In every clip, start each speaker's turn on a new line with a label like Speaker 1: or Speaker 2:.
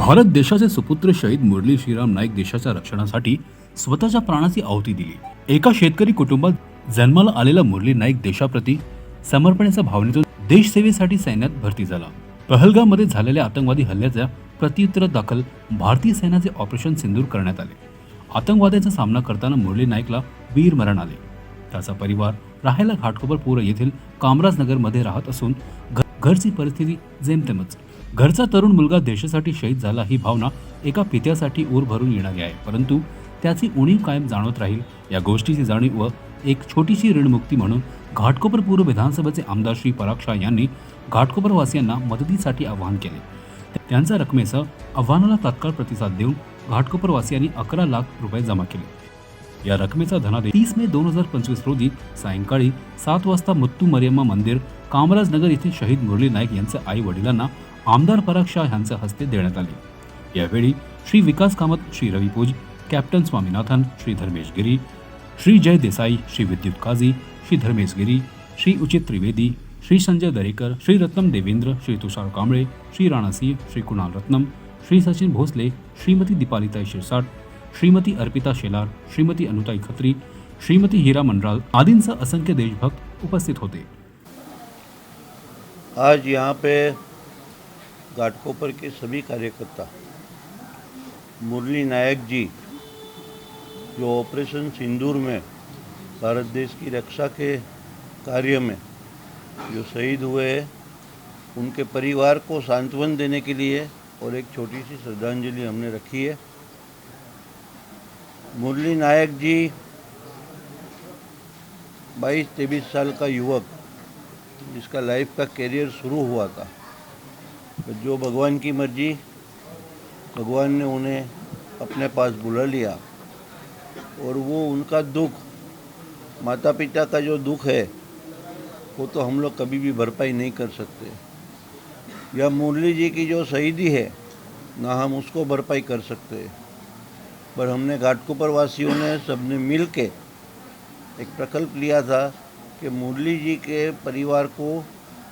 Speaker 1: भारत देशाचे सुपुत्र शहीद मुरली श्रीराम नाईक देशाच्या रक्षणासाठी स्वतःच्या प्राणाची आहुती दिली। एका शेतकरी कुटुंबात जन्माला आलेला मुरली नाईक देशाप्रती समर्पणाच्या भावनेतून देशसेवेसाठी सैन्यात भरती झाला। पहलगाममध्ये झालेल्या आतंकवादी हल्ल्याच्या प्रत्युत्तरादाखल भारतीय सैन्याचे ऑपरेशन सिंदूर करण्यात आले। आतंकवाद्यांचा सामना करताना मुरली नाईकला वीर मरण आले। त्याचा परिवार राहायला घाटकोपर येथील कामराजनगरमध्ये राहत असून घरची परिस्थिती जेमतेमच। घरचा तरुण मुलगा देशासाठी शहीद झाला ही भावना एका पित्यासाठी ऊर भरून येणारी आहे, परंतु त्याची उणीव कायम जाणवत राहील या गोष्टीची जाणीव व एक छोटीशी ऋणमुक्ती म्हणून घाटकोपर पूर्व विधानसभेचे आमदार श्री पराग शाह यांनी घाटकोपर वासियांना मदतीसाठी आवाहन केले। त्यांच्या रकमेसह आव्हानाला तात्काळ प्रतिसाद देऊन घाटकोपर वासियांनी 11 लाख रुपये जमा केले। या रकमेचा धनादेश 30 मे 2025 रोजी सायंकाळी 7 वाजता मुत्तू मरियम्मा मंदिर कामराजनगर येथील शहीद मुरली नाईक यांच्या आई वडिलांना आमदार पराग शाह यांच्या हस्ते देण्यात आले। यावेळी श्री विकास कामत, श्री रवी पूज, कॅप्टन स्वामीनाथन, श्री धर्मेश गिरी, श्री जय देसाई, श्री विद्युत काजी, श्री धर्मेश गिरी, श्री उचित त्रिवेदी, श्री संजय दरेकर, श्री रत्नम देवेंद्र, श्री तुषार कांबळे, श्री राणा सिंह, श्री कुणाल रत्नम, श्री सचिन भोसले, श्रीमती दीपालिताई शिरसाट, श्रीमती अर्पिता शेलार, श्रीमती अनुताई खत्री, श्रीमती हीरा मंडराल आदींसह असंख्य देशभक्त उपस्थित होते।
Speaker 2: आज यहाँ पे घाटकोपर के सभी कार्यकर्ता मुरली नायक जी जो ऑपरेशन सिंदूर में भारत देश की रक्षा के कार्य में जो शहीद हुए हैं, उनके परिवार को सांत्वन देने के लिए और एक छोटी सी श्रद्धांजलि हमने रखी है। मुरली नायक जी 22-23 साल का युवक जिसका लाइफ का करियर शुरू हुआ था, जो भगवान की मर्जी, भगवान ने उन्हें अपने पास बुला लिया और वो उनका दुख, माता पिता का जो दुख है वो तो हम लोग कभी भी भरपाई नहीं कर सकते। या मुरली जी की जो शहीदी है ना हम उसको भरपाई कर सकते, पर हमने घाटकोपर वासियों ने सबने मिल के एक प्रकल्प लिया था कि मुरली जी के परिवार को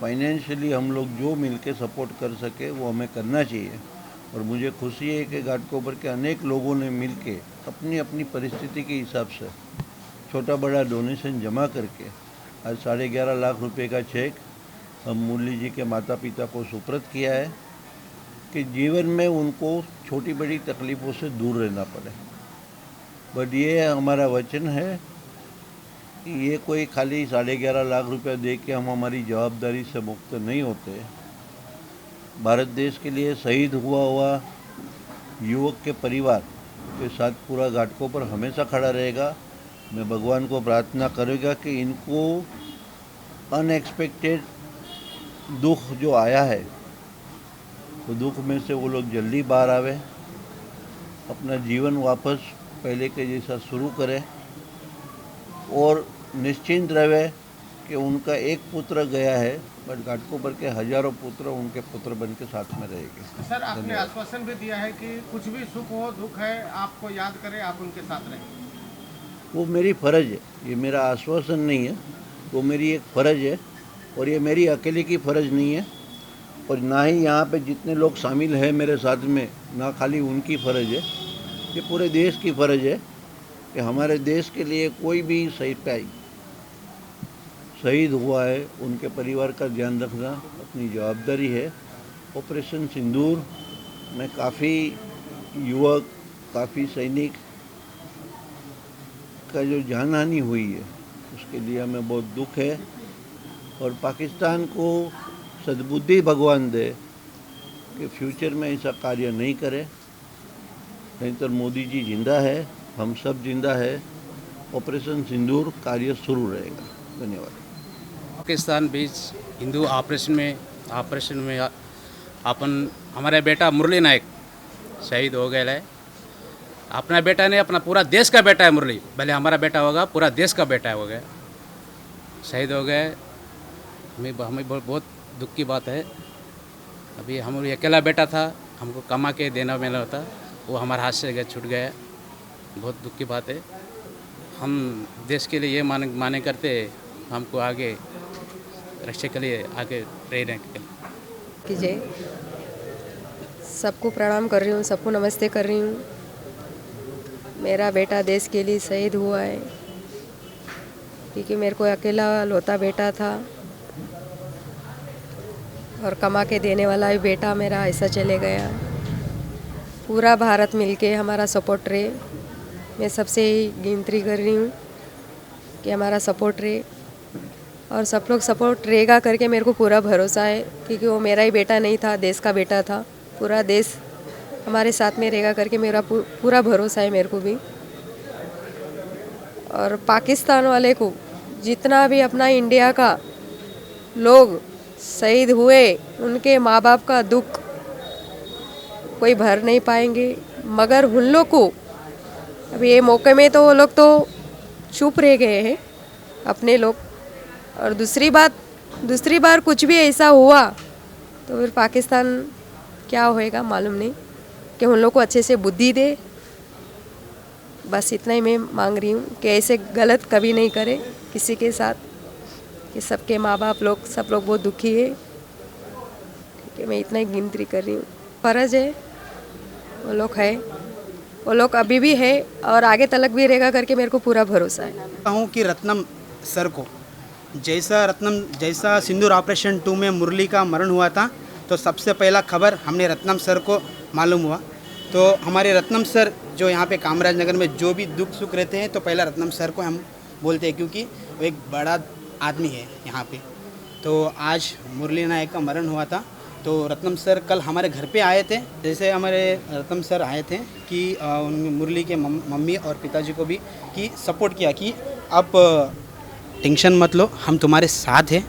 Speaker 2: फाइनेंशियली हम लोग जो मिल के सपोर्ट कर सके वो हमें करना चाहिए। और मुझे खुशी है कि घाटकोपर के अनेक लोगों ने मिल के अपनी अपनी परिस्थिति के हिसाब से छोटा बड़ा डोनेशन जमा करके आज 11.5 लाख रुपए का चेक हम मुरली जी के माता पिता को सुपुर्द किया है कि जीवन में उनको छोटी बड़ी तकलीफ़ों से दूर रहना पड़े। बट ये हमारा वचन है कि ये कोई खाली 11.5 लाख रुपया दे के हम हमारी जवाबदारी से मुक्त नहीं होते। भारत देश के लिए शहीद हुआ युवक के परिवार के साथ पूरा घाटकोपर हमेशा खड़ा रहेगा। मैं भगवान को प्रार्थना करूँगा कि इनको अनएक्सपेक्टेड दुख जो आया है तो दुख में से वो लोग जल्दी बाहर आवे, अपना जीवन वापस पहले के जैसा शुरू करें और निश्चिंत रहे कि उनका एक पुत्र गया है, बट घाटकोपर के हजारों पुत्र उनके पुत्र बन के साथ में रहेंगे।
Speaker 3: सर, आपने आश्वासन भी दिया है कि कुछ भी सुख हो दुख है आपको याद करें, आप उनके साथ रहें।
Speaker 2: वो मेरी फ़र्ज़ है, ये मेरा आश्वासन नहीं है, वो मेरी एक फ़र्ज़ है और ये मेरी अकेले की फ़र्ज़ नहीं है और ना ही यहाँ पे जितने लोग शामिल हैं मेरे साथ में, ना खाली उनकी फ़र्ज़ है, ये पूरे देश की फ़र्ज़ है कि हमारे देश के लिए कोई भी शहीद हुआ है उनके परिवार का ध्यान रखना अपनी जवाबदारी है। ऑपरेशन सिंदूर में काफ़ी युवक, काफ़ी सैनिक का जो जान हानि हुई है उसके लिए हमें बहुत दुख है और पाकिस्तान को सद्बुद्धि भगवान दे कि फ्यूचर में ऐसा कार्य नहीं करे। नहीं तो मोदी जी जिंदा है, हम सब जिंदा है, ऑपरेशन सिंदूर कार्य शुरू रहेगा। धन्यवाद।
Speaker 4: पाकिस्तान बीच हिंदू ऑपरेशन में अपन हमारा बेटा मुरली नायक शहीद हो गया है। अपना बेटा नहीं, अपना पूरा देश का बेटा है मुरली, भले हमारा बेटा होगा, पूरा देश का बेटा हो गया, शहीद हो गए। हमें बहुत दुख की बात है। अभी हम अकेला बेटा था, हमको कमा के देना मेला होता, वो हमारे हाथ से छूट गया, बहुत दुख की बात है। हम देश के लिए ये माने करते, हमको आगे रक्षा के लिए आगे रहने के लिए।
Speaker 5: की जय। सबको प्रणाम कर रही हूँ, सबको नमस्ते कर रही हूँ। मेरा बेटा देश के लिए शहीद हुआ है, क्योंकि मेरे को अकेला लौता बेटा था और कमा के देने वाला भी बेटा मेरा ऐसा चले गया। पूरा भारत मिलके हमारा सपोर्ट रहे। मैं सबसे गिनती कर रही हूँ कि हमारा सपोर्ट रहे और सब लोग सपोर्ट रहेगा करके मेरे को पूरा भरोसा है, क्योंकि वो मेरा ही बेटा नहीं था, देश का बेटा था। पूरा देश हमारे साथ में रहेगा करके मेरा पूरा भरोसा है मेरे को भी। और पाकिस्तान वाले को जितना भी अपना इंडिया का लोग शहीद हुए, उनके माँ बाप का दुख कोई भर नहीं पाएंगे। मगर उन लोग को अभी ये मौके में तो वो लोग तो चुप रह गए हैं अपने लोग। और दूसरी बार कुछ भी ऐसा हुआ तो फिर पाकिस्तान क्या होएगा मालूम नहीं, कि उन लोग को अच्छे से बुद्धि दे। बस इतना ही मैं मांग रही हूँ कि ऐसे गलत कभी नहीं करे किसी के साथ, कि सबके माँ बाप लोग सब लोग बहुत दुखी है। ठीक है, मैं इतना ही गिनती कर रही हूँ। फ़र्ज है, वो लोग है, वो लोग अभी भी है और आगे तलक भी रहेगा करके मेरे को पूरा भरोसा है।
Speaker 6: हूँ कि रत्नम सर को जैसा सिंदूर ऑपरेशन 2 में मुरली का मरण हुआ था, तो सबसे पहला खबर हमने रत्नम सर को मालूम हुआ। तो हमारे रत्नम सर जो यहाँ पे कामराज नगर में जो भी दुख सुख रहते हैं, तो पहला रत्नम सर को हम बोलते हैं, क्योंकि वो एक बड़ा आदमी है यहाँ पे। तो आज मुरली नायक का मरण हुआ था, तो रत्नम सर कल हमारे घर पे आए थे। जैसे हमारे रत्नम सर आए थे कि उन मुरली के मम्मी और पिताजी को भी कि सपोर्ट किया कि आप टेंशन मत लो, हम तुम्हारे साथ हैं।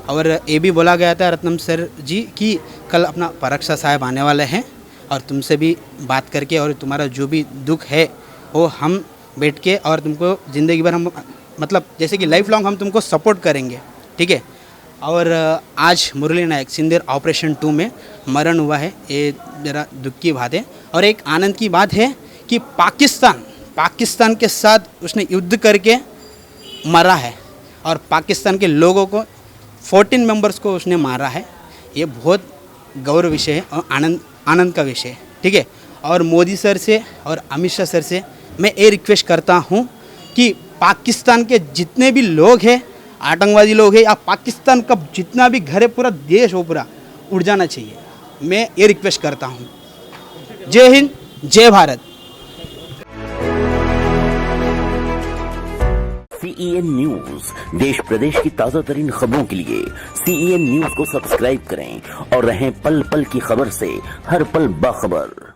Speaker 6: और ये भी बोला गया था रत्नम सर जी कि कल अपना परीक्षा साहब आने वाले हैं और तुमसे भी बात करके और तुम्हारा जो भी दुख है वो हम बैठ के और तुमको ज़िंदगी भर हम मतलब जैसे कि लाइफ लॉन्ग हम तुमको सपोर्ट करेंगे, ठीक है। और आज मुरली नायक सिंदूर ऑपरेशन 2 में मरण हुआ है, ये ज़रा दुख की बात है। और एक आनंद की बात है कि पाकिस्तान के साथ उसने युद्ध करके मरा है और पाकिस्तान के लोगों को 14 मेंबर्स को उसने मारा है। ये बहुत गौरव विषय है और आनंद का विषय है, ठीक है। और मोदी सर से और अमित शाह सर से मैं ये रिक्वेस्ट करता हूँ कि पाकिस्तान के जितने भी लोग हैं, आतंकवादी लोग हैं या पाकिस्तान का जितना भी घर है, पूरा देश हो पूरा उड़ जाना चाहिए। मैं ये रिक्वेस्ट करता हूँ। जय हिंद, जय भारत।
Speaker 7: CEN न्यूज देश प्रदेश की ताजा तरीन खबरों के लिए CEN न्यूज को सब्सक्राइब करें और रहें पल पल की खबर से हर पल बाखबर।